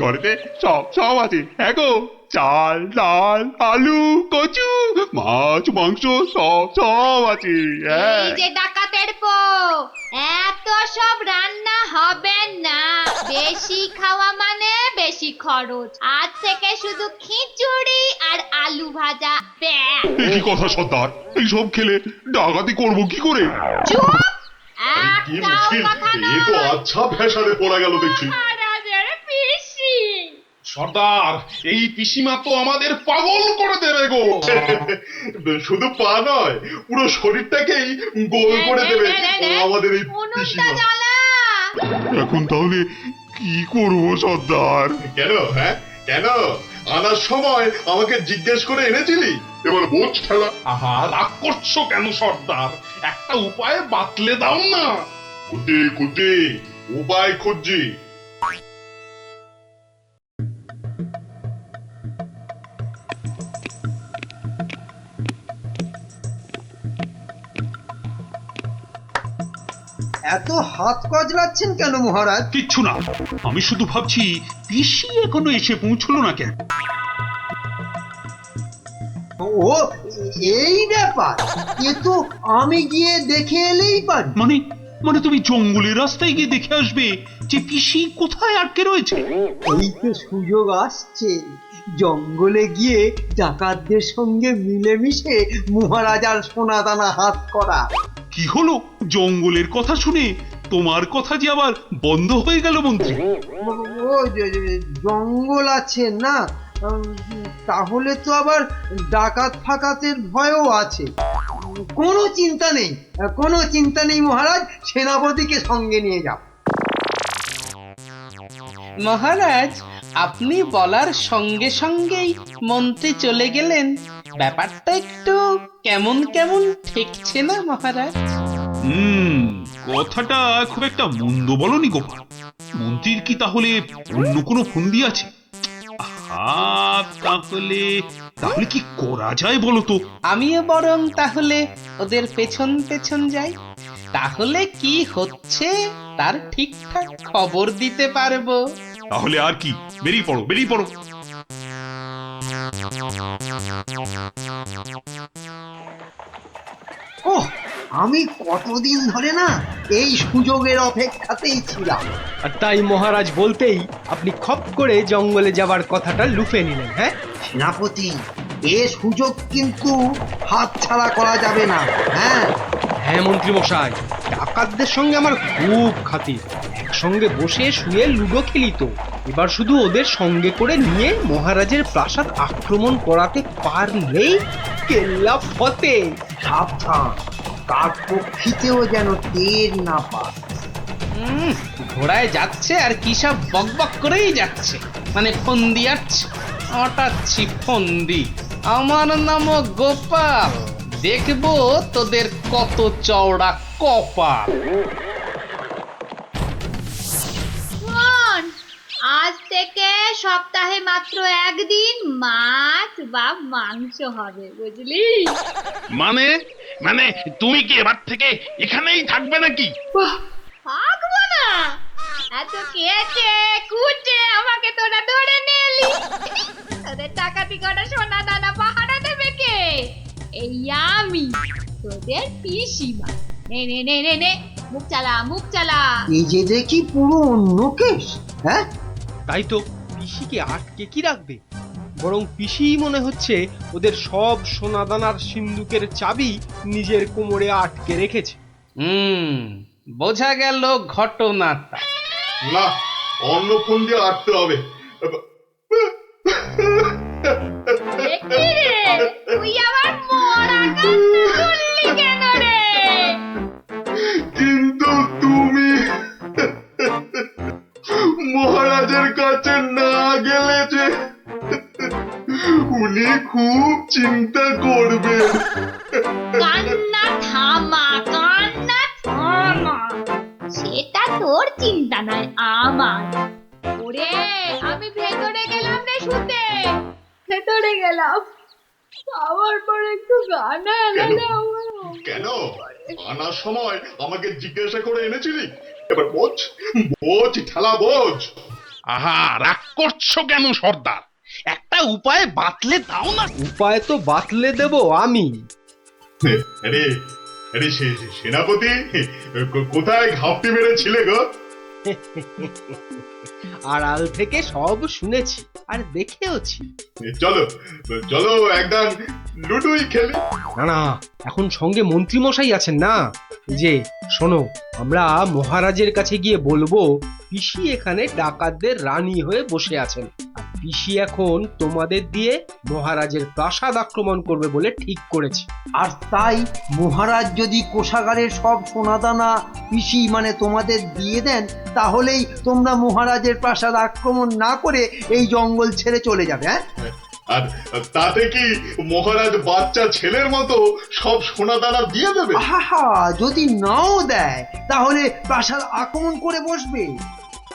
ঘরেতে সব সব আছে। হ্যাঁ গো, চাল ডাল আলু কচু মাছ মাংস সব সব আছে। এই যে ডাকাতের পো, এত সব রান্না হবে না। বেশি খাওয়া মানে বেশি খরচ। আজ থেকে শুধু খিচুড়ি আর আলু ভাজা ব্যাস। কি কথা সর্দার, এইসব খেলে ডাকাতি করবো কি করে? চুপ! একটাও কথা না। এ তো আচ্ছা ফ্যাশনে পড়া গেল দেখছি। মহারাজের পিসি। সর্দার, এই পিসিমা তো আমাদের পাগল করে দেবে গো। শুধু পা নয়, পুরো শরীরটাকেই গোল করে দেবে আমাদের এই উনুনটা পিসিমা। জ্বালা। এখন তাহলে কি করবো সর্দার? কেন? হ্যাঁ কেন আনার সময় আমাকে জিজ্ঞেস করে এনেছিলি? এবার বোঝ ঠেলা। আহা, রাগ করছো কেন সর্দার? একটা উপায় বাতলে দাও না। খুঁজে খুঁজে উপায় খুঁজছি। এত হাত কজলাচ্ছেন কেন মহারাজ? কিচ্ছু না, আমি শুধু ভাবছি পিসি এখনো এসে পৌঁছলো না কেন। ও এই ব্যাপার, এ তো আমি গিয়ে দেখে এলেই পারি। মানে মানে তুমি জঙ্গলের রাস্তায় গিয়ে দেখে আসবে যে পিসি কোথায় আটকে রয়েছে? এই তো সুযোগ আসছে, জঙ্গলে গিয়ে ডাকাতদের সঙ্গে মিলেমিশে মহারাজার সোনাদানা হাত করা। কি হলো? জঙ্গলের কথা শুনে তোমার কথা যে আবার বন্ধ হয়ে গেল মন্ত্রী? ও জঙ্গল আছে না, তাহলে তো আবার ডাকাত ফাকাতের ভয়ও আছে। কোনো চিন্তা নেই, কোনো চিন্তা নেই মহারাজ, সেনাপতিকে সঙ্গে নিয়ে যাও। মহারাজ, আপনি বলার সঙ্গে সঙ্গেই মন্ত্রী চলে গেলেন। ব্যাপারটা একটু কেমন কেমন ঠেকছে না মহারাজ? কথাটা খুব একটা মন্দ বলনি গোপাল। মন্ত্রীর কি তাহলে অন্য কোনো ফন্দি আছে? তাহলে তাহলে কি করা যায় বলো তো? আমিও বরং তাহলে ওদের পেছন পেছন যাই, তাহলে কি হচ্ছে তার ঠিকঠাক খবর দিতে পারবো। তাহলে আর কি, বেরিয়ে পড়ো বেরিয়ে পড়ো। ওহ, আমি কতদিন ধরে না এই সুযোগের অপেক্ষাতেই ছিলাম। আর তাই মহারাজ বলতেই আপনি খপ করে জঙ্গলে যাবার কথাটা লুফে নিলেন। হ্যাঁ সেনাপতি, এ সুযোগ কিন্তু হাতছাড়া করা যাবে না। হ্যাঁ হ্যাঁ মন্ত্রী মশাই, ডাকাতদের সঙ্গে আমার খুব খাতির। একসঙ্গে বসে শুয়ে লুডো খেলি তো। এবার শুধু ওদের সঙ্গে করে নিয়ে মহারাজের প্রাসাদ আক্রমণ করাতে পারলেই কেল্লা ফতে। সাবধান, কার পক্ষিতেও যেন টের না পায়। ঘোড়ায় যাচ্ছে আর কি সব বকবক করেই যাচ্ছে, মানে ফন্দি আটছে, আটাচ্ছি ফন্দি। আমার নাম গোপাল, দেখবো তোদের কত চওড়া কপাল। শোন, আজ থেকে সপ্তাহে মাত্র একদিন মাছ বা মাংস হবে, বুঝলি? মানে মানে তুমি কি এবার থেকে এখানেই থাকবে নাকি? থাকবো না? এত কেটে কুটে আমাকে তোরা ধরে নিলি, তোদের টাকাতি কটা সোনা দানা পাহারা দেবে কে? এই আমি, তোদের পিসিমা। নে নে নে নে নে, মুখ চালা মুখ চালা। এই যে দেখি পুরো অন্য কেস। হ্যাঁ, তাই তো, পিসিকে আটকে কি রাখবে? বরং পিসি মনে হচ্ছে ওদের সব সোনাদানার সিন্ধুকের চাবি নিজের কোমরে আটকে রেখেছে। বোঝা গেল ঘটনাটা। না, অন্য ফোন দিয়ে আটতে হবে। দেখি রে, তুই আবার মরা কান্না করলি কেন রে? কিন্তু তুমি মহারাজের কাছে না গেলে যে উনি খুব চিন্তা করবেন। কান্না থামা, কান্না থামা। সেটা তোর চিন্তা নয়, আমার। ওরে, আমি ভেতরে গেলাম রে শুতে, ভেতরে গেলাম। আবার পরে একটু গানা এনে আমার। কেন আনার সময় আমাকে জিজ্ঞাসা করে এনেছিলি? এবার বোঝ বোঝ ঠেলা বোঝ। আহা, রাগ করছো কেন সর্দার? একটা উপায় বাতলে দাও না। উপায় তো বাতলে দেব আমি। আরে আরে সেনাপতি, কোথায় ঘাপটি মেরেছিলে গো? আড়াল থেকে সব শুনেছি আর দেখেওছি। চলো চলো একদম লুডুই খেলি। না না, এখন সঙ্গে মন্ত্রী মশাই আছেন না। এই যে শোনো, আমরা মহারাজের কাছে গিয়ে বলবো পিসি এখানে ডাকাতদের রানী হয়ে বসে আছেন, আর পিসি এখন তোমাদের দিয়ে মহারাজের প্রাসাদ আক্রমণ করবে বলে ঠিক করেছে। আর তাই মহারাজ যদি কোষাগারের সব সোনাদানা পিসি মানে তোমাদের দিয়ে দেন, তাহলেই তোমরা মহারাজের প্রাসাদ আক্রমণ না করে এই জঙ্গল ছেড়ে চলে যাবে। হ্যাঁ, আর তাতে কি মহারাজ বাচ্চা ছেলের মতো সব সোনা দানা দিয়ে দেবে? আহা, যদি নাও দেয় তাহলে প্রাসাদ আক্রমণ করে বসবে।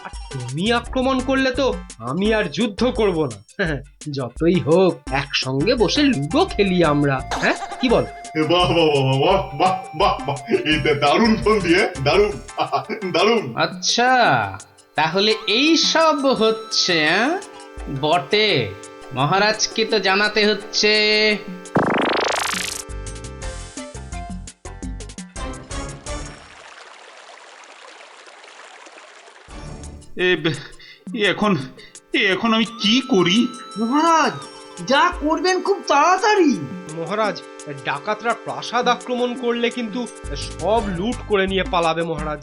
আর তুমি আক্রমণ করলে তো আমি আর যুদ্ধ করব না। যতই হোক একসঙ্গে বসে লুডো খেলি আমরা। হ্যাঁ, কি বল? বাহ বাহ বাহ বাহ বাহ বাহ, এই দারুণ ফোন দিয়ে, দারুণ দারুণ। আচ্ছা, তাহলে এই সব হচ্ছে বটে। মহারাজকে তো জানাতে হচ্ছে। এখন এখন আমি কি করি? মহারাজ যা করবেন খুব তাড়াতাড়ি। মহারাজ, ডাকাতরা প্রাসাদ আক্রমণ করলে কিন্তু সব লুট করে নিয়ে পালাবে মহারাজ।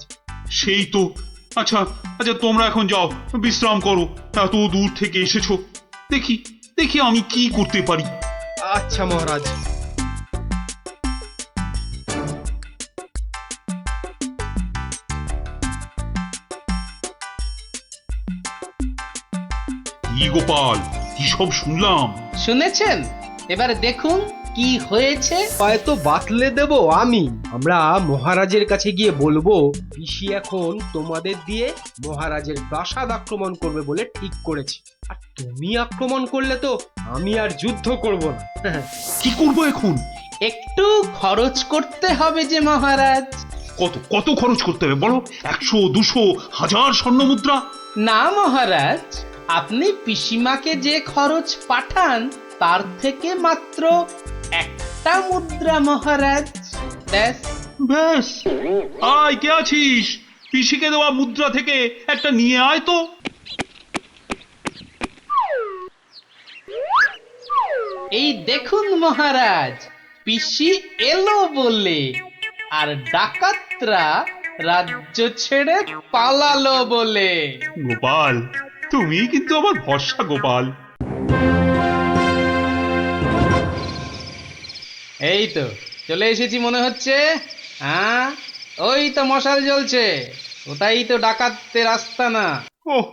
সেই তো। আচ্ছা আচ্ছা, তোমরা এখন যাও, বিশ্রাম করো। এত দূর থেকে এসেছো, দেখি দেখি আমি কি করতে পারি। আচ্ছা মহারাজ। কি গোপাল, কি সব শুনলাম? শুনেছেন? এবার দেখুন কি হয়েছে। উপায় তো বাতলে দেব আমি। আমরা মহারাজের কাছে গিয়ে বলবো পিসি এখন তোমাদের দিয়ে মহারাজের প্রাসাদ আক্রমণ করবে বলে ঠিক করেছে, আর তুমি আক্রমণ করলে তো আমি আর যুদ্ধ করব না। কি করব এখন? একটু খরচ করতে হবে যে মহারাজ। কত কত খরচ করতে হবে বলো? 100, 200, 1000 স্বর্ণ মুদ্রা? না মহারাজ, আপনি পিসিমাকে যে খরচ পাঠান তার থেকে মাত্র একটা মুদ্রা মহারাজ। ব্যাস। ব্যাস? আয়, কে আছিস? পিসিকে দেওয়া মুদ্রা থেকে একটা নিয়ে আয় তো। এই দেখুন মহারাজ, পিসি এলো বলে, আর ডাকাতরা রাজ্য ছেড়ে পালালো বলে। গোপাল, তুমি কিন্তু আমার ভরসা গোপাল। এই তো চলে এসেছি মনে হচ্ছে। হ্যাঁ, ওই তো মশাল জ্বলছে, ওটাই তো ডাকাতদের রাস্তা না। ওহ,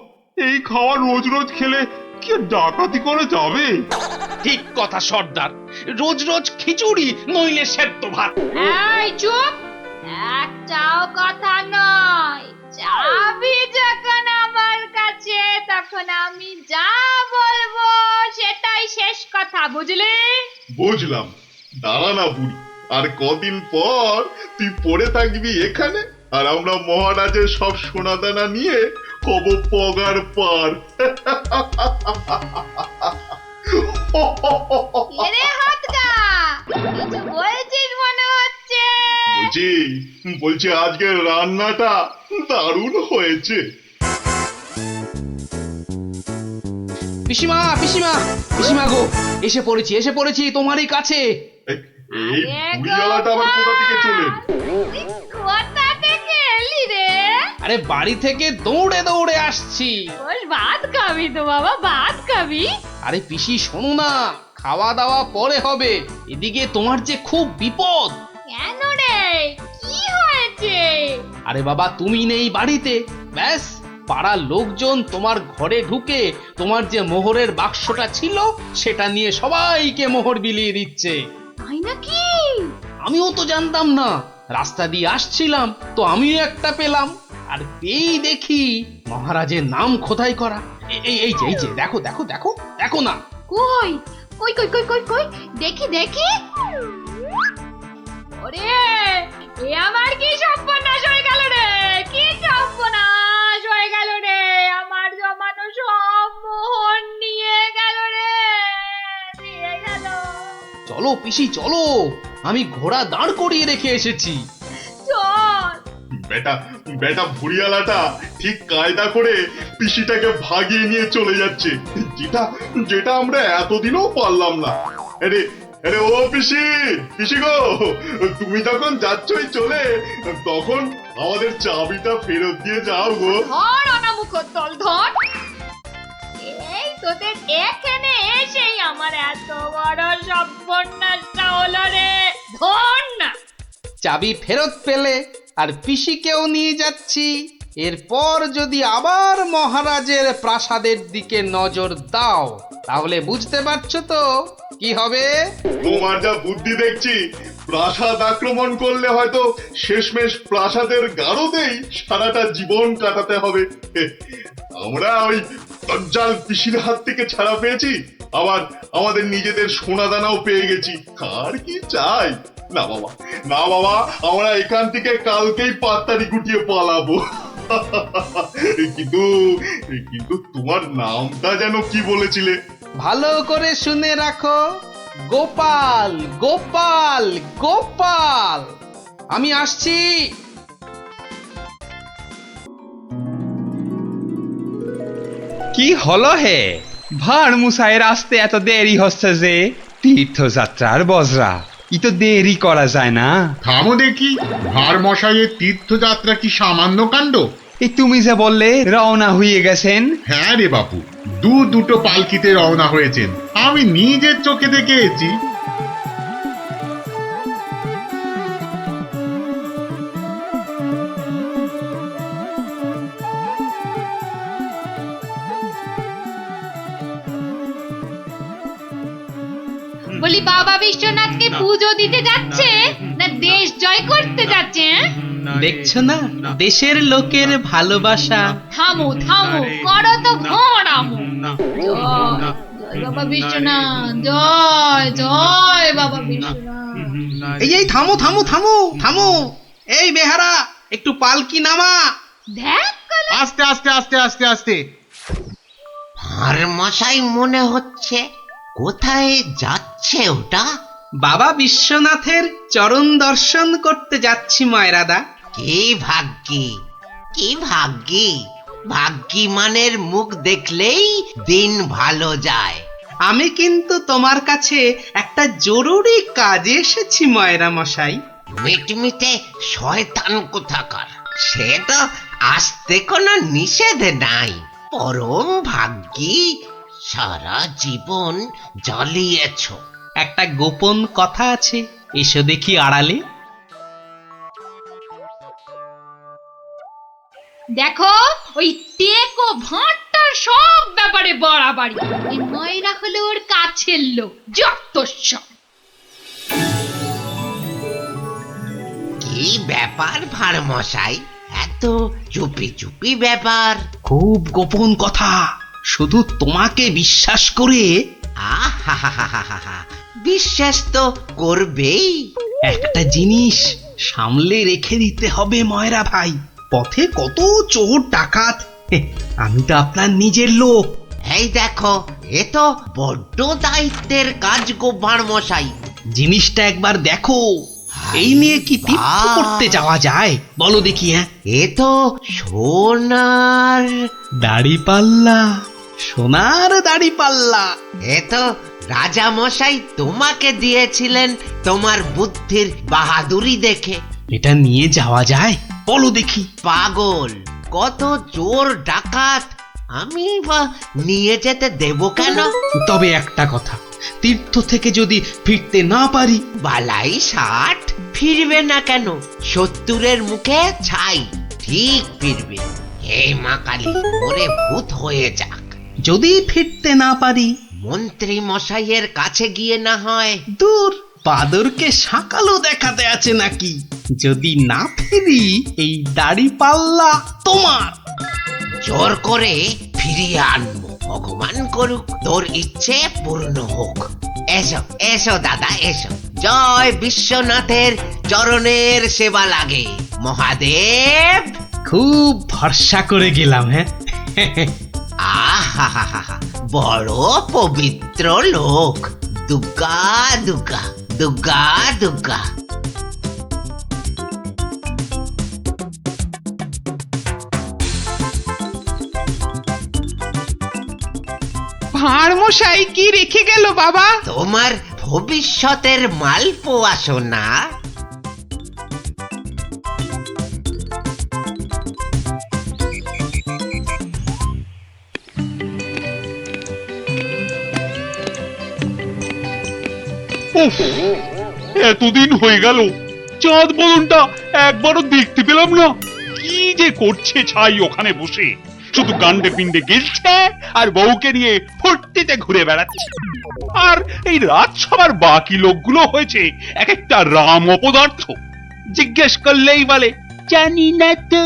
এই খাওয়া রোজ রোজ খেলে কি আর ডাকাতি করে যাবে? ঠিক কথা সর্দার, রোজ রোজ খিচুড়ি নইলে সেদ্ধ ভাত। এই চুপ, একটাও কথা নয়। চাবি যখন আমার কাছে, তখন আমি যা বলবো সেটাই শেষ কথা, বুঝলি? বুঝলাম। দাঁড়া না বুড়ি, আর কদিন পর তুই পড়ে থাকবি এখানে, আর আমরা মহারাজের সব সোনাদানা নিয়ে হব পগার পার। এরে হাতটা, কিছু বলছিস মনে হচ্ছে। বলছি বলছি আজকের রান্নাটা দারুণ হয়েছে। পিসিমা পিসিমা পিসিমা গো, এসে পড়েছি তোমারই কাছে। এই বুড়িওয়ালাটা আবার কোথা থেকে চলে? কোথা থেকে এলি রে? আরে বাড়ি থেকে দৌড়ে দৌড়ে আসছি। বল, ভাত খাবি তো বাবা, ভাত খাবি? আরে পিসি শোনো না, খাওয়া দাওয়া পরে হবে, এদিকে তোমার যে খুব বিপদ। কেন রে, কি হয়েছে? আরে বাবা, তুমি নেই বাড়িতে, ব্যাস পাড়ার লোকজন তোমার ঘরে ঢুকে তোমার যে মোহরের বাক্সটা ছিল সেটা নিয়ে সবাইকে মোহর বিলিয়ে দিচ্ছে। তাই নাকি? আমিও তো জানতাম না, রাস্তা দিয়ে আসছিলাম তো আমিও একটা পেলাম, আর পেয়েই দেখি মহারাজের নাম খোদাই করা। এই যে দেখো দেখো দেখো দেখো না। কই কই কই কই কই কই, দেখি দেখি। ওরে, এ আমার কি সর্বনাশ হয়ে গেল রে, কি সর্বনাশ হয়ে গেল রে, আমার জমানো সব মোহন নিয়ে গেল রে, নিয়ে গেল। চলো পিসি চলো, আমি ঘোড়া দাঁড় করিয়ে রেখে এসেছি। চল। বেটা বেটা ভুড়িয়ালাটা ঠিক কায়দা করে পিসিটাকে ভাগিয়ে নিয়ে চলে যাচ্ছে, যেটা যেটা আমরা এতদিনও পারলাম না। আরে আরে ও পিসি, পিসি গো, তুমি যখন যাচ্ছই চলে, তখন আমাদের চাবিটা ফেরত দিয়ে যাও গো। ধর অনামুখর দল ধর। এই তোদের এখানে এসেই আমার এত বড় সর্বনাশটা হলো রে, ধর না। চাবি ফেরত পেলে আর পিসিকেও নিয়ে যাচ্ছি। এরপর যদি আবার মহারাজের প্রাসাদের দিকে নজর দাও, তাহলে বুঝতে পারছো তো কি হবে। তোমার যা বুদ্ধি দেখছি, প্রাসাদ আক্রমণ করলে হয়তো শেষমেশ প্রাসাদের গারদেই সারাটা জীবন কাটাতে হবে। আমরা ওই দজ্জাল পিসির হাত থেকে ছাড়া পেয়েছি, আবার আমাদের নিজেদের সোনাদানাও পেয়ে গেছি, আর কি চাই। না বাবা, না বাবা, আমরা এখান থেকে কালকেই পাত্তারি গুটিয়ে পালাবো। কিন্তু কিন্তু তোমার নামটা যেন কি বলেছিলে? ভালো করে শুনে রাখো, গোপাল গোপাল গোপাল। আমি আসছি। কি হলো হে? ভাঁড় মুসাইয়ের আসতে এত দেরি হচ্ছে যে? তীর্থযাত্রার বজরা, ই তো দেরি করা যায় না। থামো দেখি, ভার মশাইয়ের তীর্থযাত্রা কি সামান্য কাণ্ড? এই তুমি যে বললে রওনা হয়ে গেছেন। হ্যাঁ রে বাপু, দুটো পালকিতে রওনা হয়েছেন, আমি নিজের চোখে দেখে এসেছি। বলি বাবা বিশ্বনাথকে পুজো দিতে যাচ্ছে না দেশ জয় করতে যাচ্ছে? দেখছো না দেশের লোকের ভালোবাসা। থামো থামো, করো তো ঘোড়ামো। জয় বাবা বিশ্বনাথ, জয় জয় বাবা বিশ্বনাথ। এই থামো থামো থামো থামো। এই বেহারা, একটু পালকি নামা। দেখ আস্তে আস্তে আস্তে আস্তে আস্তে। আর মশাই মনে হচ্ছে, কোথায় যাচ্ছে ওটা? বাবা বিশ্বনাথের চরণ দর্শন করতে যাচ্ছি ময়রাদা। কি ভাগ্যি, কি ভাগ্যি! ভাগ্যি মানের মুখ দেখলেই দিন ভালো যায়। আমি কিন্তু তোমার কাছে একটা জরুরি কাজে এসেছি ময়রা মশাই। মিটমিটে শয়তান কোথাকার, সে তো আসতে কোনো নিষেধ নাই। পরম ভাগ্যি, সারা জীবন জ্বালিয়েছ। একটা গোপন কথা আছে, এসো দেখি আড়ালে। দেখো, ওই টেকো ভাঁটটার সব ব্যাপারে বাড়াবাড়ি। এই ময়রা হলো ওর কাছের লোক, যত সব। কি ব্যাপার ভার মশাই, এত চুপি চুপি ব্যাপার? খুব গোপন কথা, শুধু তোমাকে বিশ্বাস করে। আহা, বিশ্বাস তো করবেই। একটা জিনিস সামলে রেখে দিতে হবে ময়রা ভাই, পথে কত চোর ডাকাত। আমি তো আপনার নিজের লোক। এই দেখো, এ তো বড্ড দায়িত্বের কাজ গো ভাঁড় মশাই। জিনিসটা একবার দেখো, এই নিয়ে কি তীর্থ করতে যাওয়া যায় বলো দেখি? হ্যাঁ, এ তো সোনার দাড়ি পাল্লা, সোনার দাড়ি পাল্লা। এ তো রাজা মশাই তোমাকে দিয়েছিলেন তোমার বুদ্ধির বাহাদুরি দেখে। এটা নিয়ে যাওয়া যায় বলো দেখি? পাগল, কত চোর ডাকাত, আমি বা নিয়ে যেতে দেব কেন? তবে একটা কথা, তীর্থ থেকে যদি ফিরতে না পারি? বালাই 60 ফিরবে না কেন? 70-এর মুখে ছাই, ঠিক ফিরবে। হে মা কালী, ওরে ভূত হয়ে যাক। যদি ফিরতে না পারি? মন্ত্রী মশাইয়ের কাছে গিয়ে না হয়। দূর, বাদরকে সাকালো দেখাতে আছে নাকি? যদি না ফিরি, এই দাড়ি পাল্লা তোমার। জোর করে ফিরিয়ে আনবো, ভগবান করুক তোর ইচ্ছে পূর্ণ হোক। এসো এসো দাদা, এসো। জয় বিশ্বনাথের চরণের সেবা লাগে মহাদেব। খুব ভরসা করে গেলাম। হ্যাঁ, আহা, বড় পবিত্র লোক। দুর্গা দুর্গা দুর্গা দুর্গা। ভাঁড় মশাই কি রেখে গেল বাবা? তোমার ভবিষ্যতের মালপোয়া সোনা। উফ, এতদিন হয়ে গেল চাঁদ বদনটা একবারও দেখতে পেলাম না। কি যে করছে ছাই ওখানে বসে, শুধু গান্ডে পিণ্ডে গেলছে আর বউকে নিয়ে ফুর্তিতে ঘুরে বেড়াচ্ছে। আর এই রাজসভার বাকি লোকগুলো হয়েছে এক একটা রাম অপদার্থ। জিজ্ঞেস করলেই বলে জানি না তো।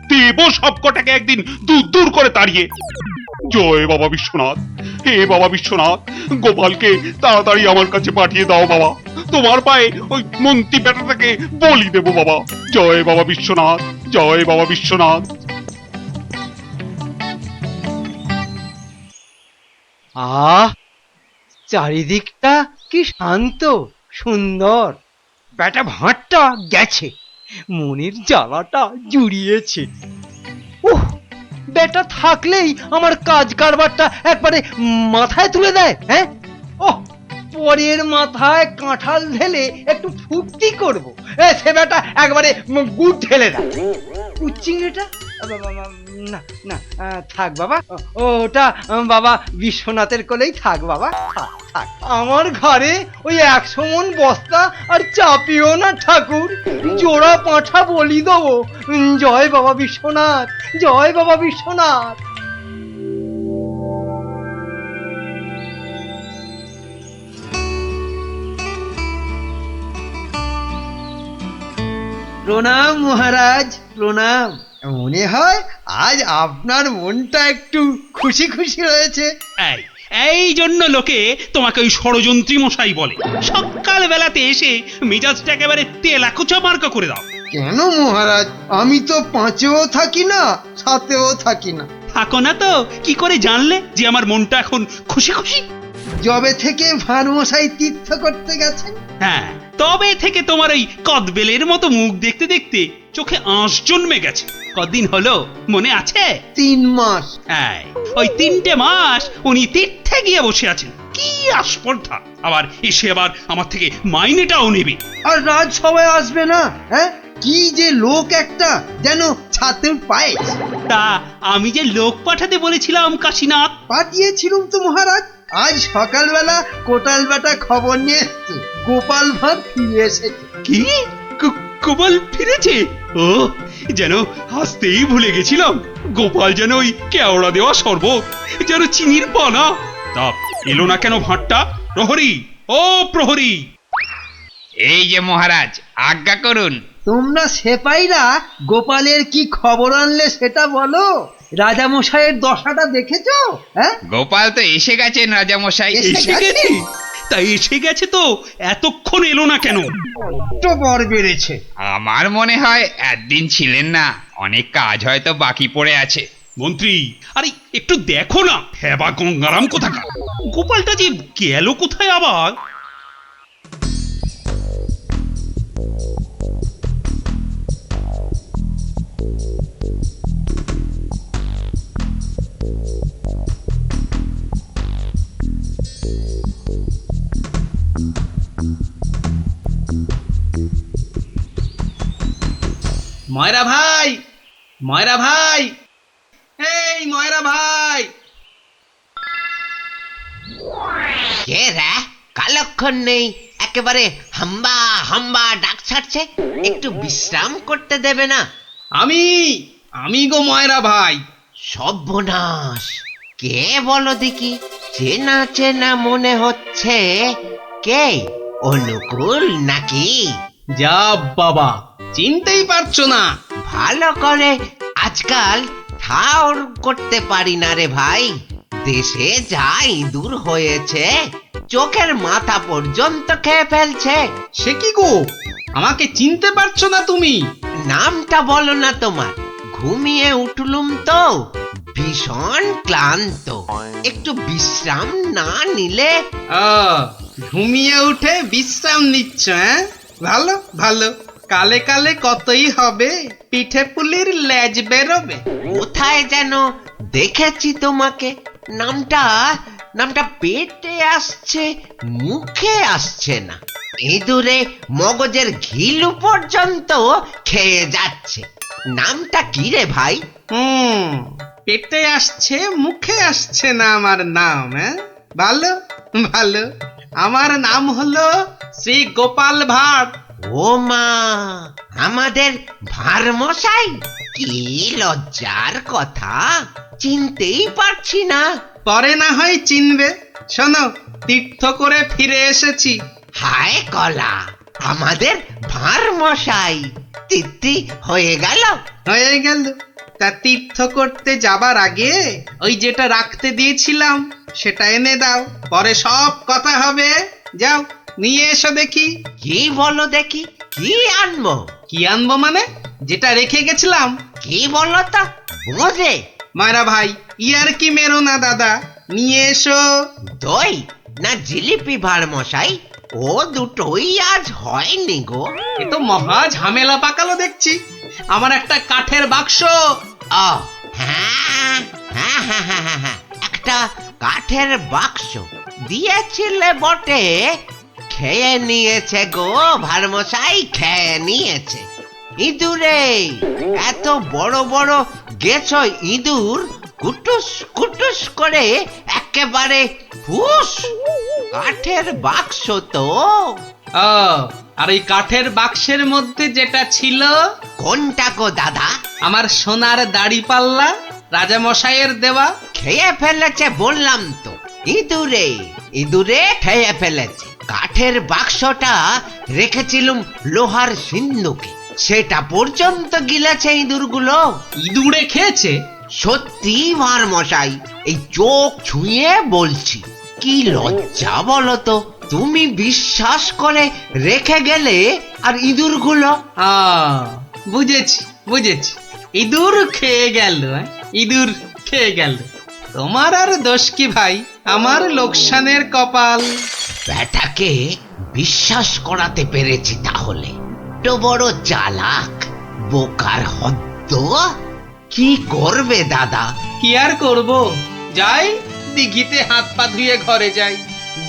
দেব সবকটাকে একদিন দূর দূর করে তাড়িয়ে। জয় বাবা বিশ্বনাথ, হে বাবা বিশ্বনাথ, গোপালকে তাড়াতাড়ি আমার কাছে পাঠিয়ে দাও বাবা। তোমার পায়ে ওই মন্ত্রী বেটাটাকে বলি দেব বাবা। জয় বাবা বিশ্বনাথ, জয় বাবা বিশ্বনাথ। চারিদিকটা কি শান্ত সুন্দর। বেটা ভাঁড়টা গেছে, মনের জ্বালাটা জুড়িয়েছে। উহ, বেটা থাকলেই আমার কাজ কারবারটা একবারে মাথায় তুলে দেয়। হ্যাঁ, ওহ, পরের মাথায় কাঁঠাল ঢেলে একটু ফুর্তি করব, সে বেটা একবারে গুড় ঢেলে দেয়। চিংড়িটা না না, থাক বাবা, ওটা বাবা বিশ্বনাথের কোলেই থাক বাবা, থাক থাক। আমার ঘরে ওই 100 মণ বস্তা আর চাপিও না ঠাকুর, জোড়া পাঁঠা বলি দেবো। জয় বাবা বিশ্বনাথ, জয় বাবা বিশ্বনাথ। প্রণাম মহারাজ, প্রণাম। মনে হয় আজ আপনার মনটা একটু খুশি খুশি রয়েছে। এই জন্য লোকে তোমাকে ওই ষড়যন্ত্রী মশাই বলে। সকাল বেলাতে এসে মেজাজটা একেবারে তেলাকুচা মার্কা করে দাও। কেন মহারাজ, আমি তো 5এও থাকি না 7এও থাকি না। থাকো না তো কি করে জানলে যে আমার মনটা এখন খুশি খুশি? যবে থেকে ভাঁড় মশাই তীর্থ করতে গেছেন। হ্যাঁ, তবে থেকে তোমার ওই কদবেলের মতো মুখ দেখতে দেখতে চোখে আঁশ জন্মে গেছে। কদিন হলো মনে আছে? 3 মাস। হ্যাঁ, ওই 3টে মাস উনি তীর্থে গিয়ে বসে আছেন। কি আস্পর্ধা! আবার এসে আবার আমার থেকে মাইনেটাও নেবে। আর রাজসভায় আসবে না? হ্যাঁ, কি যে লোক একটা, যেন ছাতের পায়েস। তা আমি যে লোক পাঠাতে বলেছিলাম কাশীনাথ, পাঠিয়েছিলুম তো মহারাজ। আজ সকালবেলা কোটাল বেটা খবর নিয়ে এসছে, গোপাল ভাঁড় ফিরে এসেছে। কি গোপাল ফিরেছে? ও, যেন হাসতেই ভুলে গেছিলাম। গোপাল যেন ওই কেওড়া দেওয়া শরবত, যেন চিনির পানা। তা এলো না কেন ভাঁড়টা? প্রহরী, ও প্রহরী! এই যে মহারাজ, আজ্ঞা করুন। তোমরা সেপাইরা গোপালের কি খবর আনলে সেটা বলো। রাজামশাইয়ের দশাটা দেখেছো? হ্যাঁ, গোপাল তো এসে গেছেন রাজামশাই। এসে গেছে? তাই এসে গেছে তো এতক্ষণ এলো না কেন? তো বর বেড়েছে। আমার মনে হয় একদিন ছিলেন না, অনেক কাজ হয়তো বাকি পড়ে আছে। মন্ত্রী, আরে একটু দেখো না, হেবা গঙ্গারাম কোথাকার! গোপালটা যে গেল কোথায় আবার? ময়রা ভাই, ময়রা ভাই, এই ময়রা ভাই! কে রে? কালক্ষণ নেই, একেবারে হাম্বা হাম্বা ডাক ছাড়ছে। একটু বিশ্রাম করতে দেবে না? আমি গো ময়রা ভাই। সর্বনাশ! কে বলো দেখি? চেনা চেনা মনে হচ্ছে। কে? অনুকূল নাকি? যা বাবা, চিনতেই পারছো না? ভালো করে আজকাল ঠাউর করতে পারি না রে ভাই। দেশে যা ইঁদুর হয়েছে, চোখের মাথা পর্যন্ত খেয়ে ফেলছে। সে কি গো, আমাকে চিনতে পারছো না তুমি? নামটা বলো না তোমার। ঘুমিয়ে উঠলুম তো, ভীষণ ক্লান্ত, একটু বিশ্রাম না নিলে। ঘুমিয়ে উঠে বিশ্রাম নিচ্ছ? হ্যাঁ, ভালো ভালো। কালে কালে কতই হবে, পিঠে পুলির লেজ বেরোবে। কোথায় যেন দেখেছি তোমাকে। নামটা নামটা পেটে আসছে, মুখে আসছে না। ইঁদুরে মগজের ঘিলু পর্যন্ত খেয়ে যাচ্ছে। নামটা কি রে ভাই? পেটে আসছে, মুখে আসছে না আমার নাম। হ্যাঁ, ভালো ভালো। আমার নাম হলো শ্রী গোপাল ভাঁড়। ও মা, আমাদের ভাঁড় মশাই! কি লজ্জার কথা, চিনতেই পারছি না। পরে না হয় চিনবে। শোনো, তীর্থ করে ফিরে এসেছি। হায় কলা, আমাদের ভাঁড় মশাই তিথি হয়ে গেল। হয়ে গেল। তা তীর্থ করতে যাবার আগে ওই যেটা রাখতে দিয়েছিলাম সেটা এনে দাও, পরে সব কথা হবে। যাও, নিয়ে এসো দেখি। কি বলো দেখি, কি আনবো? কি আনবো মানে? যেটা রেখে গেছিলাম। কি বলো তো, বোঝে? মায়েরা ভাই, ইয়ার কি মেরো না দাদা, নিয়ে এসো। দই না জিলিপি ভাঁড় মশাই? ও দুটোই আজ হয়নি গো। এ তো মহা ঝামেলা পাকালো দেখছি। আমার একটা কাঠের বাক্স। ও হ্যাঁ হ্যাঁ হ্যাঁ হ্যাঁ হ্যাঁ হ্যাঁ, একটা কাঠের বাক্স দিয়েছিলে বটে। খেয়ে নিয়েছে গো ভাঁড় মশাই, খেয়ে নিয়েছে। ইঁদুরে, এত বড় বড় গেছ ইঁদুর, কুটুস কুটুস করে একেবারে ফুস। কাঠের বাক্স তো। আর এই কাঠের বাক্সের মধ্যে যেটা ছিল। কোনটা গো দাদা? আমার সোনার দাড়ি পাল্লা, রাজা মশাইয়ের দেওয়া। খেয়ে ফেলেছে বললাম তো। ইঁদুরে ইঁদুরে খেয়ে ফেলেছে। কাঠের বাক্সটা রেখেছিলুম লোহার সিন্ধুকে, সেটা পর্যন্ত গিলেছে ইঁদুরগুলো। ইঁদুরে খেয়েছে? সত্যি ভাঁড় মশাই, এই চোখ ছুঁয়ে বলছি। কি লজ্জা বলো তো, তুমি বিশ্বাস করে রেখে গেলে আর ইঁদুরগুলো। বুঝেছি বুঝেছি, ইঁদুর খেয়ে গেল। ইঁদুর খেয়ে গেল। তোমার আর দোষ কি ভাই, আমার লোকসানের কপাল। ব্যাটাকে বিশ্বাস করাতে পেরেছি তাহলে। তো বড় চালাক, বোকার হদ্দ। কি করবে দাদা? কি আর করব, যাই দিঘিতে হাত পা ধুয়ে ঘরে যাই।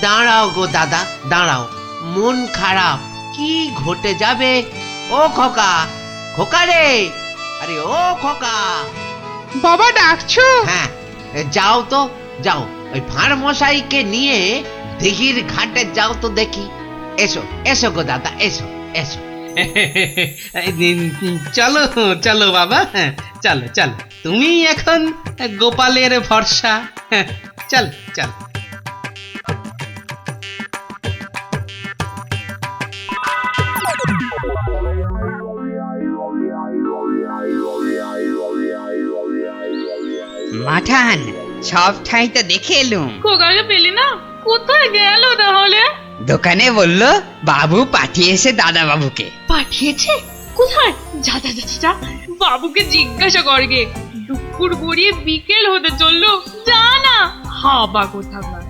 দাঁড়াও গো দাদা, দাঁড়াও। মন খারাপ, কি ঘটে যাবে? ও খোকা, খোকা রে, আরে ও খোকা। বাবা ডাকছো? হ্যাঁ, যাও তো যাও, ওই ভাঁড় মশাইকে নিয়ে দিঘির ঘাটে যাও তো দেখি। এসো এসো গো দাদা, এসো এসো। চলো চলো বাবা, চলো চলো। তুমি এখন গোপালের ভরসা। চল চল। মাঠান, সব ঠাই তো দেখে এলুম। খোকাকে পেলি না? কোথায় গেল তাহলে? দোকানে বললো বাবু পাঠিয়েছে দাদা বাবুকে। পাঠিয়েছে? কোথায়? যা যা যা যা, বাবুকে জিজ্ঞাসা করগে। দুপুর গড়িয়ে বিকেল হতে চললো, যা না। হাবা কোথাকার।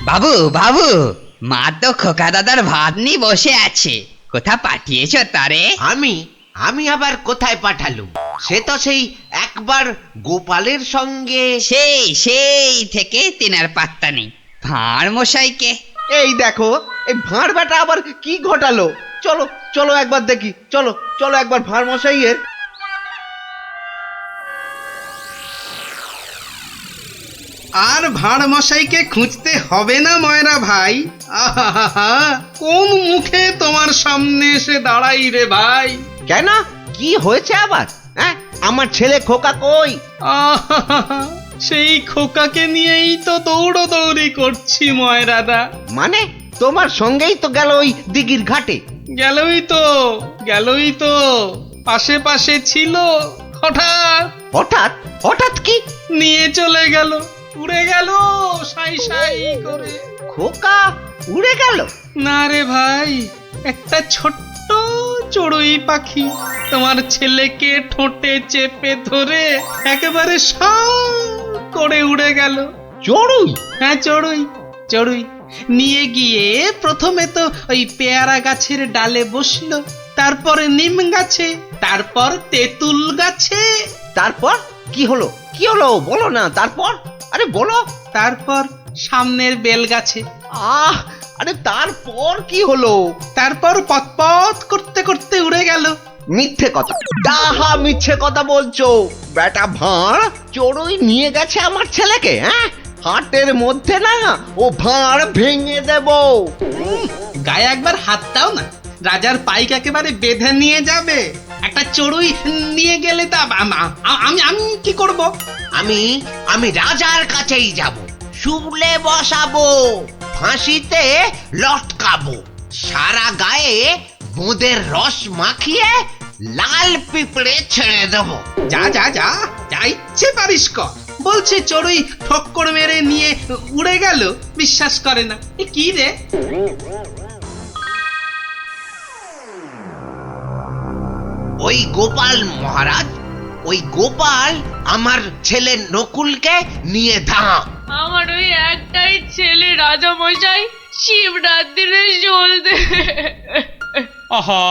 বাবু বাবু, মা তো খোকা দাদার ভাত নিয়ে বসে আছে। কোথা পাঠিয়েছো তারে? আমি আমি আবার কোথায় পাঠালুম? সে তো সেই একবার গোপালের সঙ্গে। সেই থেকে তিনার পাত্তা নেই। ভাঁড় মশাইকে। এই দেখো, এই ভাঁড় বেটা আবার কি ঘটালো। চলো চলো একবার দেখি, চলো চলো একবার ভাঁড় মশাইয়ের। আর ভাঁড় মশাইকে খুঁজতে হবে না ময়রা ভাই। আহা, কোন মুখে তোমার সামনে এসে দাঁড়াই রে ভাই? কেন, কি হয়েছে আবার? হ্যাঁ, আমার ছেলে খোকা কই? সেই খোকাকে নিয়েই তো দৌড়দৌড়ি করছি ময়রাদা। মানে তোমার সঙ্গেই তো গেল ওই দিঘির ঘাটে? গেলই তো পাশে পাশে ছিল। হঠাৎ হঠাৎ হঠাৎ কি? নিয়ে চলে গেল, উড়ে গেল সাই সাই করে। খোকা উড়ে গেল? না রে ভাই, একটা ছোট্ট চড়ুই পাখি তোমার ছেলেকে ঠোঁটে চেপে ধরে একেবারে সাঁ করে উড়ে গেল। চড়ুই? হ্যাঁ চড়ুই, চড়ুই নিয়ে গিয়ে প্রথমে তো ওই পেয়ারা গাছের ডালে বসলো, তারপরে নিম গাছে, তারপর তেঁতুল গাছে। তারপর কি হলো? কি হলো বলো না, তারপর? আরে বলো। তারপর সামনের বেল গাছে। আহ, আরে তারপর কি হলো? তারপর পথ করতে করতে উড়ে গেল। মিথ্যে কথা, ডাহা মিথ্যে কথা বলছো বেটা ভাঁড়। চড়ুই নিয়ে গেছে আমার ছেলেকে? হ্যাঁ, হাটের মধ্যে না ও ভাঁড় ভেঙে দেব। গায়ে একবার হাত দাও না, রাজার পাইক একেবারে বেঁধে নিয়ে যাবে। একটা চড়ুই নিয়ে গেলে তা আমি কি করব? আমি রাজার কাছেই যাব, শুলে বসাবো, ফাঁসিতে লটকাবো, সারা গায়ে বোঁদের রস মাখিয়ে লাল পিঁপড়ে ছেড়ে দেবো। যা যা যা, যা ইচ্ছে পারিস কর। বলছে চড়ুই ঠক্কর মেরে নিয়ে উড়ে গেল, বিশ্বাস করে না। এ কি রে? ওই গোপাল মহারাজ, ওই গোপাল আমার ছেলে নকুলকে নিয়ে ধাম। আমার ওই একটাই ছেলে রাজা মশাই, শিবরাত্রিরে চলতে। আহা,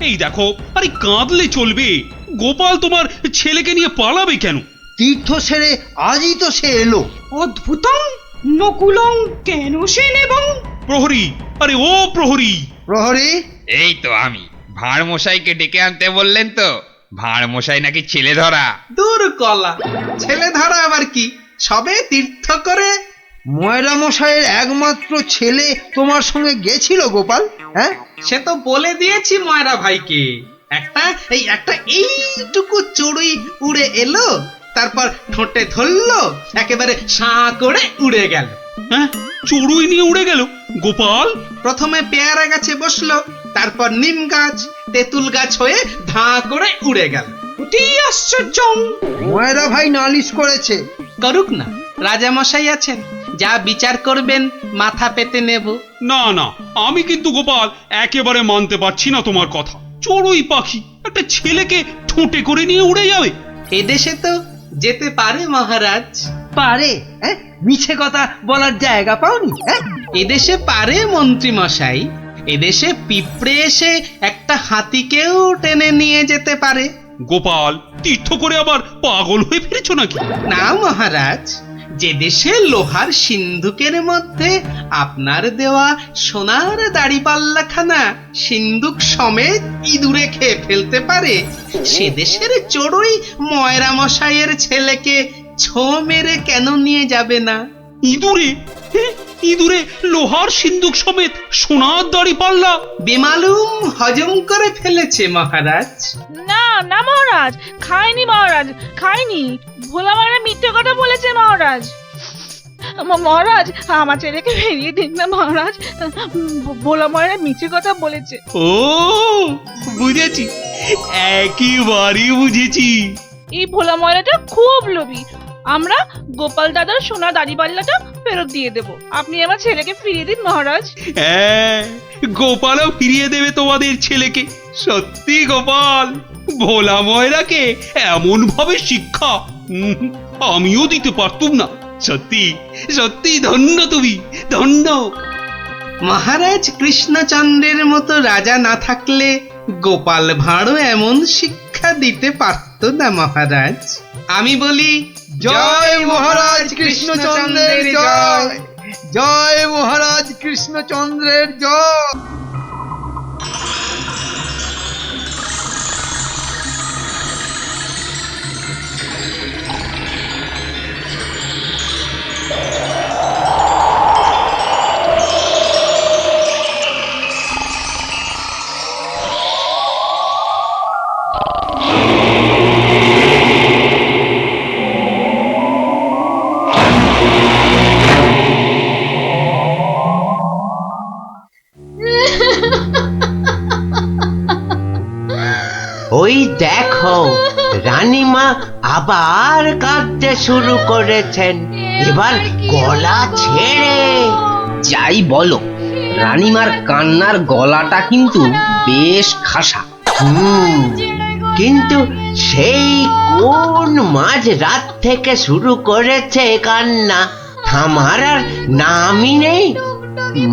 এই দেখো, আরে কাঁদলে চলবে? গোপাল তোমার ছেলেকে নিয়ে পালাবে কেন? তীর্থ সেরে আজই তো সে এলো। অদ্ভুতং নকুলং কেন সে নেবং? প্রহরী, আরে ও প্রহরী! প্রহরী, এই তো আমি। ভাঁড় মশাইকে ডেকে আনতে বললেন তো? ভাঁড় মশাই নাকি ছেলে ধরা। দূর কলা, ছেলে ধরা আবার কি, সবে তীর্থ করে। ময়রা মশাইয়ের একমাত্র ছেলে তোমার সঙ্গে গেছিল গোপাল? হ্যাঁ, সে তো বলে দিয়েছি ময়রা ভাইকে। একটা এইটুকু চড়ুই উড়ে এলো, তারপর ঠোঁটে ধরলো, একেবারে সাঁ করে উড়ে গেল। হ্যাঁ, চড়ুই নিয়ে উড়ে গেল গোপাল? প্রথমে পেয়ারা গাছে বসলো, তারপর নিম গাছ, তেঁতুল গাছ হয়ে ধাঁ করে উড়ে গেল। অতি আশ্চর্য! ময়রা ভাই নালিশ করেছে। করুক না, রাজা মশাই আছেন, যা বিচার করবেন মাথা পেতে নেব। না না, আমি কিন্তু গোপাল একেবারে মানতে পারছি না তোমার কথা। চড়ুই পাখি একটা ছেলেকে ঠোঁটে করে নিয়ে উড়ে যাবে? এদেশে তো যেতে পারে মহারাজ। পারে? হ্যাঁ, মিছে কথা বলার জায়গা পাওনি? হ্যাঁ, এদেশে পারে মন্ত্রী মশাই। এদেশে পিঁপড়ে এসে একটা হাতিকেও টেনে নিয়ে যেতে পারে। গোপাল, তীর্থ করে আবার পাগল হয়ে ফিরেছো নাকি? না মহারাজ, যে দেশে লোহার সিন্ধুকের মধ্যে আপনার দেওয়া সোনার দাড়িপাল্লাখানা সিন্ধুক সমেত ইঁদুরে খেয়ে ফেলতে পারে, সে দেশের চড়ুই ময়রা মশাইয়ের ছেলেকে ছো মেরে কেন নিয়ে যাবে না? ইঁদুরে? ইঁদুরে লোহার সিন্ধুক সমেত সোনার দাড়ি পাল্লা? বেমালুম হজম করে ফেলেছে মহারাজ। না না মহারাজ, খাইনি মহারাজ, খাইনি। ভোলা মারা মিথ্যে কথা বলেছে মহারাজ। মহারাজ, আমার ছেলেকে ফিরিয়ে দিন না মহারাজ। ভোলা মারা মিথ্যে কথা বলেছে। ও বুঝেছি, একেবারে বুঝেছি। এই ভোলা ময়রাটা খুব লোভী। আমরা গোপাল দাদার সোনা দাড়িপাল্লাটা ফেরত দিয়ে দেব। আপনি আমার ছেলেকে ফিরিয়ে দিন মহারাজ। হ্যাঁ, গোপালও ফিরিয়ে দেবে তোমাদের ছেলেকে। সত্যি গোপাল, ভোলা ময়রাকে এমন ভাবে শিক্ষা আমিও দিতে পারতুম না। সত্যি সত্যি ধন্য তুমি, ধন্য। মহারাজ কৃষ্ণচন্দ্রের মতো রাজা না থাকলে গোপাল ভাঁড়ও এমন শিক্ষা দিতে পারত না মহারাজ। আমি বলি জয় মহারাজ কৃষ্ণচন্দ্রের জয়, জয় মহারাজ কৃষ্ণচন্দ্রের জয়। ওই দেখো, রানীমা আবার কাঁদতে শুরু করেছেন, এবার গলা ছেড়ে। যাই বলো, রানীমার কান্নার গলাটা কিন্তু বেশ খাসা। কিন্তু সেই কোন মাঝ রাত থেকে শুরু করেছে কান্না, থামার আর নামই নেই।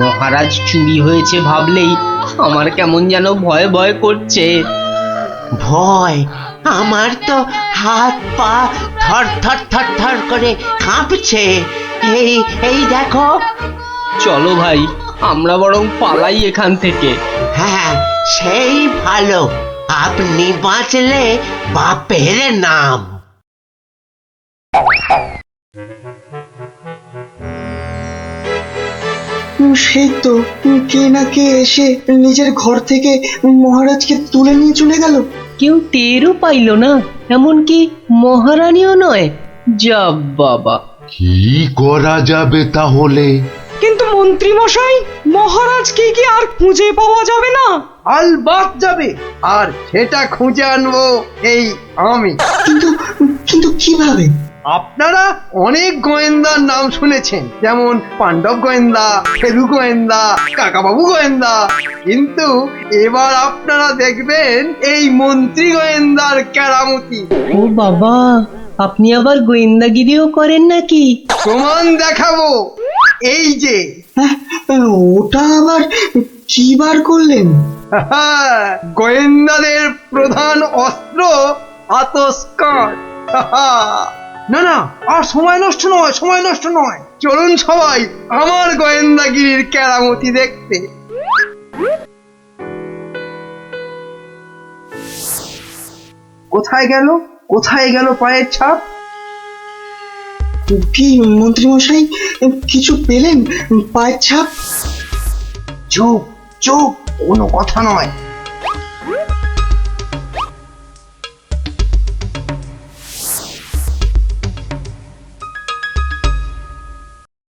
মহারাজ চুরি হয়েছে ভাবলেই আমার কেমন যেন ভয় ভয় করছে। ভয়? আমার তো হাত পা থর থর থর থর করে কাঁপছে। এই এই দেখো। চলো ভাই, আমরা বরং পালাই এখান থেকে। হ্যাঁ, সেই ভালো। আপনি বাঁচলে বাপের নাম। সেই তো কে না কে এসে নিজের ঘর থেকে মহারাজকে তুলে নিয়ে চলে গেল। কেউ টেরও পাইল না, এমনকি মহারানীও নয়। যা বাবা, কি করা যাবে তাহলে? কিন্তু মন্ত্রী মশাই, মহারাজকে কি আর খুঁজে পাওয়া যাবে না? আলবাত যাবে, আর সেটা খুঁজে আনবো এই আমি। কিন্তু কিন্তু কিভাবে? আপনারা অনেক গোয়েন্দার নাম শুনেছেন, যেমন পাণ্ডব গোয়েন্দা, ফেলু গোয়েন্দা, কাকাবাবু গোয়েন্দা, কিন্তু এবার আপনারা দেখবেন এই মন্ত্রী গোয়েন্দার কেরামতি। ও বাবা, আপনি আবার গোয়েন্দাগিরিও করেন নাকি? প্রমাণ দেখাবো, এই যে। ওটা আবার কি বার করলেন? গোয়েন্দাদের প্রধান অস্ত্র আতসকাঁচ। না না, আর সময় নষ্ট নয়, সময় নষ্ট নয়। চলুন সবাই আমার গোয়েন্দাগিরির কেরামতি দেখতে। কোথায় গেল, কোথায় গেল পায়ের ছাপ? কি মন্ত্রী মশাই, কিছু পেলেন পায়ের ছাপ? চুপ চুপ, কোনো কথা নয়।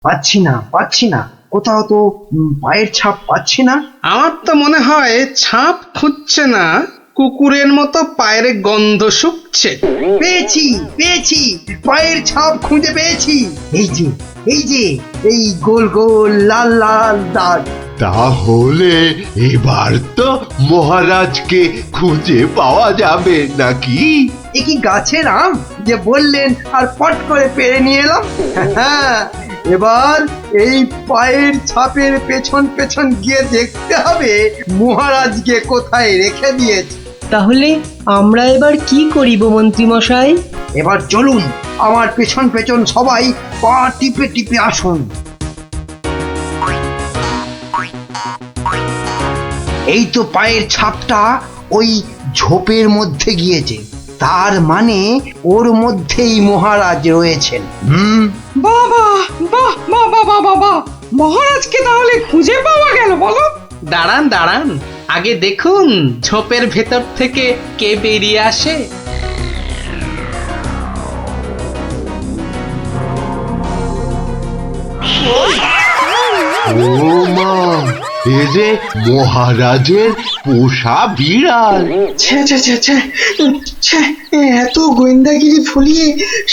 পাচ্ছি না, পাচ্ছি না, কোথাও তো পায়ের ছাপ পাচ্ছি না। আমার তো মনে হয় ছাপ খুঁজছে না, কুকুরের মতো পায়ের গন্ধ শুকছে। পেয়েছি পেয়েছি, পায়ের ছাপ খুঁজে পেয়েছি। এই যে, এই যে, এই গোল গোল লাল লাল দাগ। তাহলে এবার তো মহারাজকে খুঁজে পাওয়া যাবে নাকি? এ কি গাছের আম যে বললেন আর পট করে পেরে নিয়ে এলাম? এবার এই পায়ের ছাপের পেছন পেছন গিয়ে দেখতে হবে মহারাজকে কোথায় রেখে দিয়েছে। তাহলে আমরা এবার কি করিব মন্ত্রী মশাই? এবার চলুন আমার পেছন পেছন সবাই পা টিপে টিপে আসুন। এই তো পায়ের ছাপটা ওই ঝোপের মধ্যে গিয়েছে, তার মানে ওর মধ্যেই মহারাজ রয়েছেন। বাবা, বাহ, বাবা, বাবা, বাবা, মহারাজকে তাহলে খুঁজে পাওয়া গেল বলো? দাঁড়ান দাঁড়ান, আগে দেখুন ঝোপের ভেতর থেকে কে বেরিয়ে আসে। ও মা, এ যে মহারাজের পোষা বিড়াল। ছে ছে ছে ছে ছে, এত গোয়েন্দাগিরি ফলিয়ে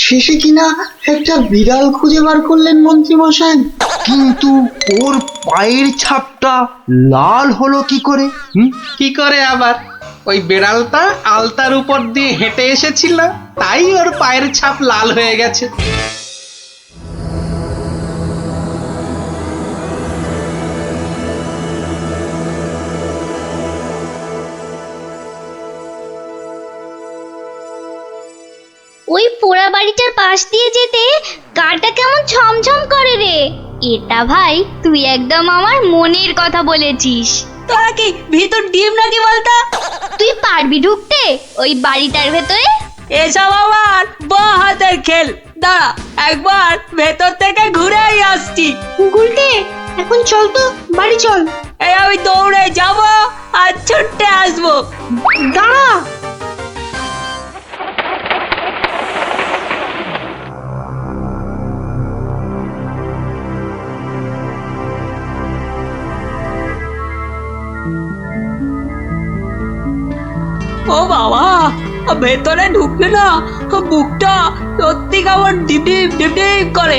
শেষে কিনা একটা বিড়াল খুঁজে বার করলেন মন্ত্রী মশাই। কিন্তু ওর পায়ের ছাপটা লাল হলো কি করে? কি করে আবার? ওই বেড়ালটা আলতার উপর দিয়ে হেঁটে এসেছিল, তাই ওর পায়ের ছাপ লাল হয়ে গেছে। ওই পোড়া বাড়িটার পাশ দিয়ে যেতে গাটা কেমন ছমছম করে রে। এটা ভাই তুই একদম আমার মনের কথা বলেছিস। তোরা কি ভিতর ডিম নাকি বলতো? তুই পারবি ঢুকতে ওই বাড়িটার ভেতরে? এসব আমার বাঁ হাতের খেল। দাঁড়া, একবার ভেতর থেকে ঘুরেই আসছি। গুলটে, এখন চল তো, বাড়ি চল। এই আমি দৌড়ে যাব আর ছুটে আসবো। দাঁড়া। ও বাবা, ভেতরে ঢুকলে না বুকটা সত্যি কেমন ডিপ ডিপ ডিপ ডিপ করে।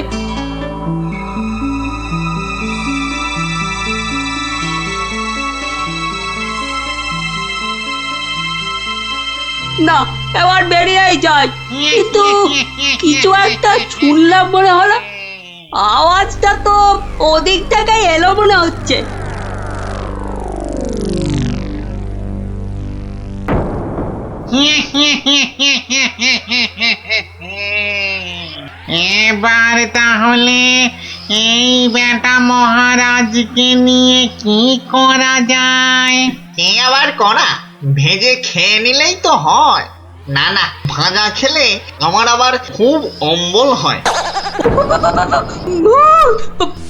না এবার বেরিয়েই যাই। কিন্তু কিছু একটা শুনলাম মনে হলো, আওয়াজটা তো ওদিক থেকে এলো মনে হচ্ছে। এবার তাহলে এই বেটা মহারাজকে নিয়ে কি করা যায়? কি আবার করা, ভেজে খেয়ে নিলেই তো হয়। না না, ভাজা খেলে আমার আবার খুব অম্বল হয়।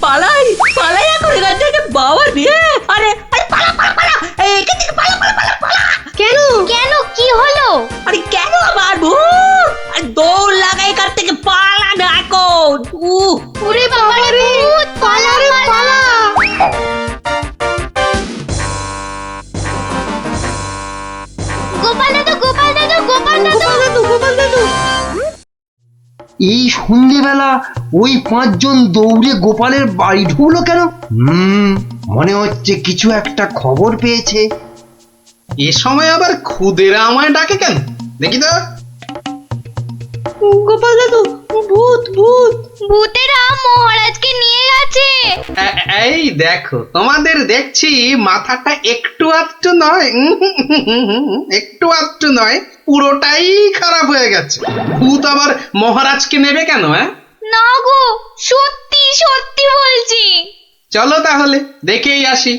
পালাই পালাই এখন এখান থেকে, বাবা রে। আরে আরে পালা পালা পালা, এখান থেকে পালা পালা পালা পালা। কেন কেন কি হলো? আরে কেন আবার ভূত? আর দৌড় লাগাই এখান থেকে, পালা না এখন। ওরে বাবা রে ভূত, পালা রে পালা। গোপাল দাদু, গোপাল দাদু, গোপাল দাদু, গোপাল দাদু। এই সন্ধ্যেবেলা ওই 5 জন দৌড়ে গোপালের বাড়ি ঢুকলো কেন? মনে হচ্ছে কিছু একটা খবর পেয়েছে। এ সময় আবার খুদেরা আমায় ডাকে কেন দেখি তো। গোপাল দাদু, ভূত ভূত, ভূতেরা মহারাজকে নিয়ে গেছে। এই দেখো, তোমাদের দেখছি মাথাটা একটু আধটু নয়, একটু আধটু নয়, পুরোটাই খারাপ হয়ে গেছে। ভূত আবার মহারাজকে নেবে কেন? না গো, সত্যি সত্যি বলছি। চলো তাহলে দেখেই আসি।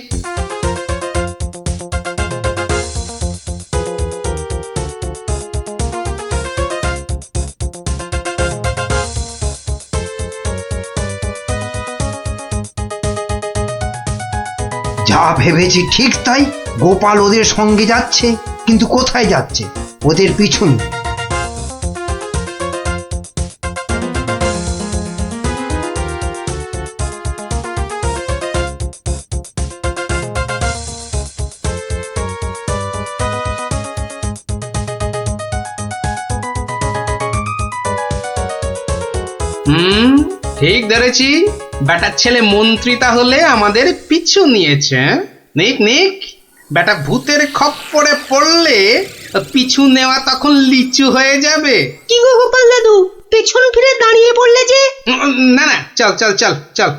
যা ভেবেছি ঠিক তাই, গোপাল ওদের সঙ্গে যাচ্ছে, কিন্তু কোথায় যাচ্ছে? ওদের পিছন। ঠিক ধরেছি, বেটার ছেলে মন্ত্রী তাহলে আমাদের পিছু নিয়েছে। নিক নিক, বেটা ভূতের খপ্পরে পড়লে পিছু নেওয়া তখন লিচু হয়ে যাবে। কি গো গোপাল দাদু, পেছন ফিরে দাঁড়িয়ে পড়লে যে? না না, চল চল চল চল।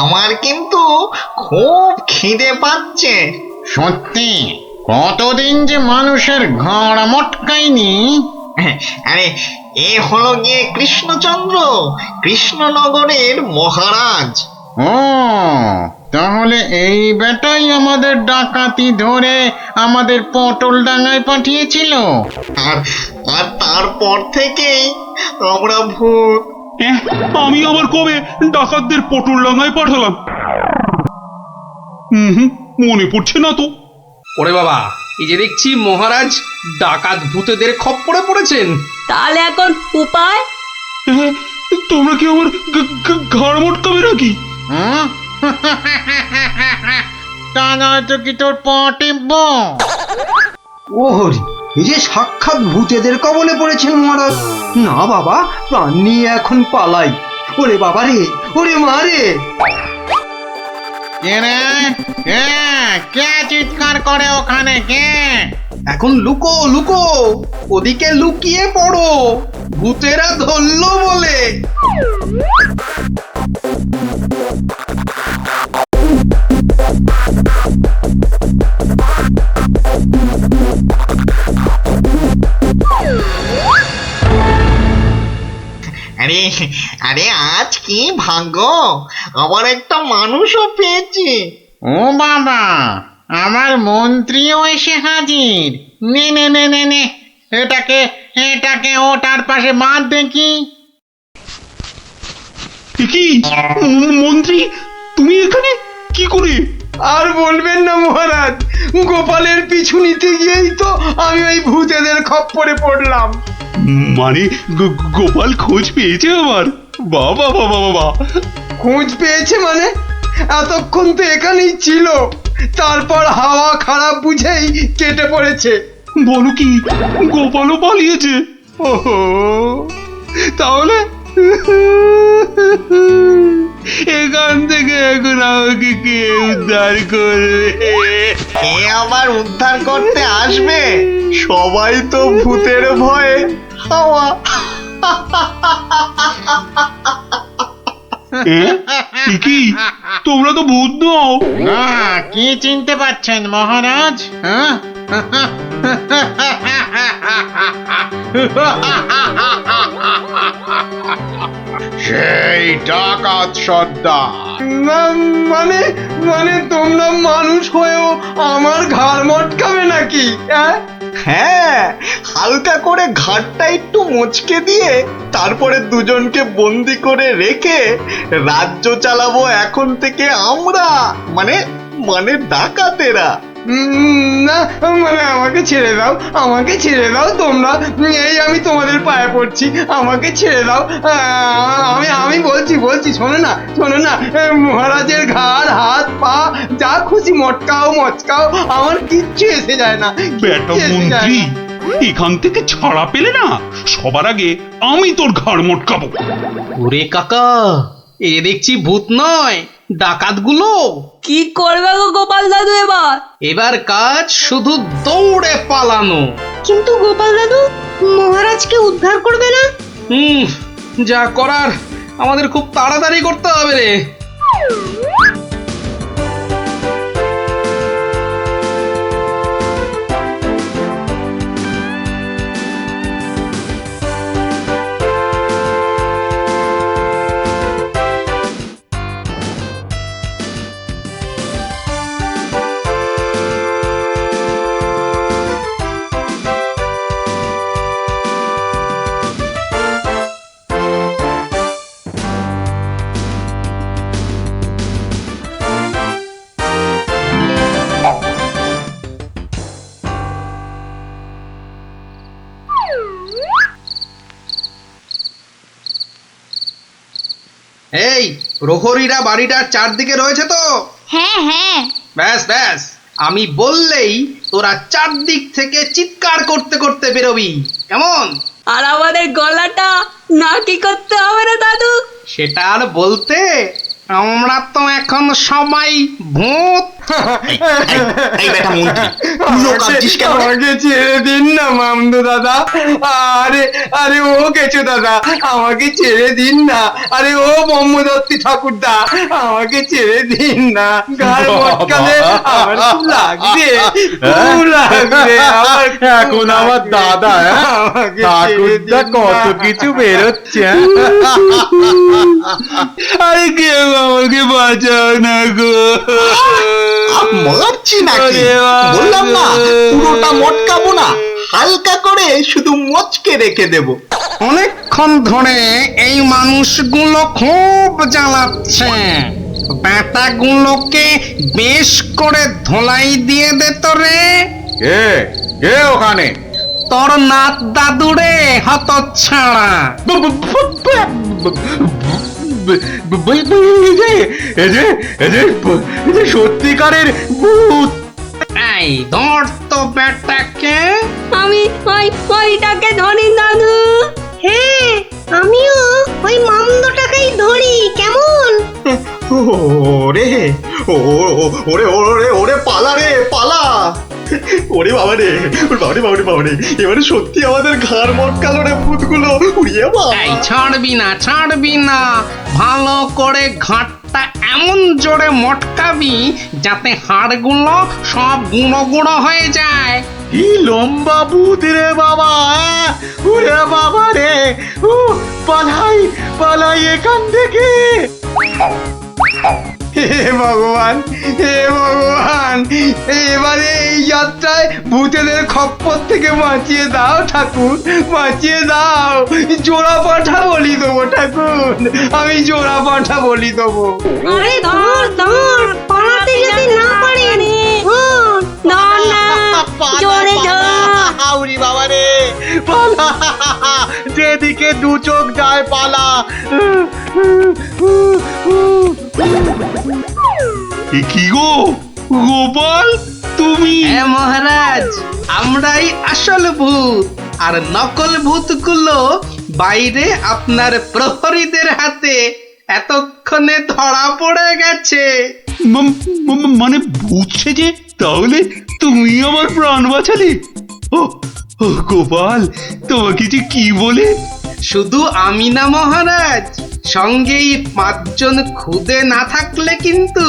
আমার কিন্তু খুব খিদে পাচ্ছে। সত্যি, কতদিন যে মানুষের ঘাড় মটকায়নি। আরে এ হলো গিয়ে কৃষ্ণচন্দ্র, কৃষ্ণনগরের মহারাজ। ও তাহলে এই বেটাই আমাদের ডাকাতি ধরে আমাদের পটল ডাঙায় পাঠিয়েছিল। আর তারপর থেকেই আমরা ভূত। আমি আবার কবে ডাকাতদের পটল ডাঙায় পাঠালাম? মনে পড়ছে না তো। ওরে বাবা, এই যে দেখছি মহারাজ ডাকাত ভূতেদের খপ্পরে পড়েছেন। তাহলে এখন উপায়? তোমরা কি আমার ঘাড় মটকাবে নাকি? তা নয়তো কি তোর পা টিপব? ওহরি, এই যে সাক্ষাৎ ভূতেদের কবলে পড়েছেন মহারাজ। না বাবা, প্রাণ নিয়ে এখন পালাই। ওরে বাবা রে, ওরে মা রে। কে চিৎকার করে ওখানে? কে? এখন লুকো লুকো, ওদিকে লুকিয়ে পড়ো, ভূতেরা ধরলো বলে। আরে আরে, আজ কি ভাগ্য, আবার একটা মানুষও পেয়েছি। ও বাবা, আমার মন্ত্রীও এসে হাজির। নে নে নে নে নে, এটাকে ওটার পাশে বাঁধ দেখি। কি মন্ত্রী, তুমি এখানে কি করে? আর বলবেন না মহারাজ, গোপালের পিছু নিতে গিয়েই তো আমি ওই ভূতেদের খপ্পরে পড়লাম। মানে গোপাল খোঁজ পেয়েছে আমার? বাবা বাবা বাবা, খোঁজ পেয়েছে মানে? এতক্ষণ তো এখানেই ছিল, তারপর হাওয়া খারাপ বুঝেই কেটে পড়েছে। বলো কি, গোপালও পালিয়েছে? ওহো, তাহলে এখান থেকে এখন আমাকে কে উদ্ধার করবে? কে আবার উদ্ধার করতে আসবে? সবাই তো ভূতের ভয়ে হাওয়া। কি তোমরা তো ভূত নও? না, কি চিনতে পারছেন মহারাজ? হ্যাঁ, সেই ডাকাত সর্দার। মানে মানে তোমরা মানুষ হয়েও আমার ঘাড় মটকাবে নাকি? হ্যাঁ, হালকা করে ঘাটটা একটু মুচকে দিয়ে তারপরে দুজনকে বন্দি করে রেখে রাজ্য চালাবো এখন থেকে আমরা, মানে মানে ডাকাতেরা। না মানে আমাকে ছেড়ে দাও, আমাকে ছেড়ে দাও তোমরা, এই আমি তোমাদের পায়ে পড়ছি, আমাকে ছেড়ে দাও। আমি বলছি শোনো না, মহারাজের ঘাড় হাত পা যা খুশি মটকাও, আমার কিচ্ছু এসে যায় না। বেটা মন্ত্রী, এখান থেকে ছাড়া পেলে না সবার আগে আমি তোর ঘাড় মটকাবো। ওরে কাকা, এ দেখছি ভূত নয়, ডাকাতগুলো। কি করবে গো গোপাল দাদু এবার কাজ শুধু দৌড়ে পালানো। কিন্তু গোপাল দাদু মহারাজকে উদ্ধার করবে না? যা করার আমাদের খুব তাড়াতাড়ি করতে হবে রে। এই প্রহরীরা বাড়িটার চারদিকে রয়েছে তো? হ্যাঁ। ব্যাস, আমি বললেই তোরা চারদিক থেকে চিৎকার করতে করতে বেরোবি, কেমন? আর আমাদের গলাটা না কি করতে হবে না দাদু? সেটা আর বলতে, আমরা তো এখন সবাই ভূত। আমাকে ছেড়ে দিন না মামদু দাদা, আরে ও কেচো দাদা, আমাকে ছেড়ে দিন না, আরে ও ব্রহ্মদত্তি ঠাকুরদা, আমাকে ছেড়ে দিন না, গায়ে মটকালে আমার খুব লাগবে। এখন আমার দাদা ঠাকুরদা কত কিছু বেরোচ্ছে। আরে কেউ আমাকে বাঁচাও না গো। মারছি নাকি? বললাম না পুরোটা মটকাবো না, হালকা করে শুধু মচকে রেখে দেব। অনেকক্ষণ ধরে এই মানুষগুলো খুব জ্বালাচ্ছে, ব্যাটাগুলোকে বেশ করে ধোলাই দিয়ে দে তো রে। কে ওখানে? তোর নাত দাদুরে হতচ্ছাড়া। সত্যিকারের ভূত। এই ধর তো ব্যাটাকে। আমি ওইটাকে ধরি দাদু। হ্যাঁ, আমিও ওই মামদটাকেই ধরি, কেমন? ওরে ওরে ওরে ওরে পালা রে পালা। ওরে বাবা রে, বাবারে, এবারে সত্যি আমাদের ঘাড় মটকালো রে ভূতগুলো। উড়িয়ে এই ছাড়বি না, ভালো করে ঘাটটা এমন জোরে মটকাবি যাতে হাড়গুলো সব গুঁড়ো গুঁড়ো হয়ে যায়। কি লম্বা ভূত রে বাবা, ওরে বাবা রে, পালাই এখান থেকে। হে ভগবান, এবারে এই যাত্রায় ভূতেদের খপ্পর থেকে বাঁচিয়ে দাও ঠাকুর, বাঁচিয়ে দাও। জোড়া পাঠা বলি দেবো ঠাকুর, আমি জোড়া পাঠা বলি দেবো। আরে ধর পালাতে যদি না পারি, ধর না, জোরে ধর। বাবা রে পালা, যেদিকে দু চোখ যায় পালা। কি গো গোপাল, তুমি? হ্যাঁ মহারাজ, আমরাই আসল ভূত, আর নকল ভূতগুলো বাইরে আপনার প্রহরীদের হাতে এতক্ষণে ধরা পড়ে গেছে। মানে ভূত সেজে তাহলে তুমি আমার প্রাণ বাঁচালে? ও গোপাল, তোমাকে যে কি বলে? শুধু আমি না মহারাজ, সঙ্গে এই 5 জন খুদে না থাকলে কিন্তু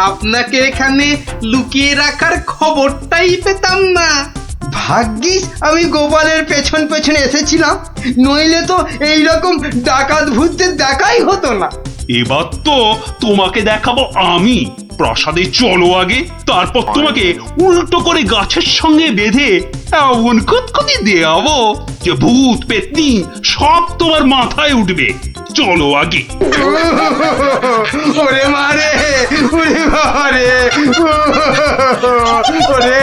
আপনাকে এখানে লুকিয়ে রাখার খবরটাই পেতাম না। ভাগ্যিস আমি গোপালের পেছন পেছন এসেছিলাম, নইলে তো এইরকম ডাকাত ভূতদের দেখাই হতো না। এবার তো তোমাকে দেখাবো আমি। প্রাসাদে চলো আগে, তারপর তোমাকে উল্টো করে গাছের সঙ্গে বেঁধে এমন কুতকুতি দেওয়াবো যে ভূত পেতনি সব তোমার মাথায় উঠবে। চলো আগে। ওরে মারে, ওরে মারে, ওরে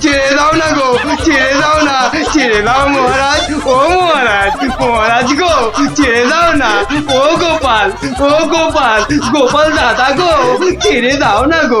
ছেড়ে দাও না গো, ছেড়ে দাও না, ছেড়ে দাও মহারাজ, ও মহারাজ, মহারাজ গো, ছেড়ে দাও না, ও গোপাল, ও গোপাল, গোপাল দাদা গো, ছেড়ে দাও না গো।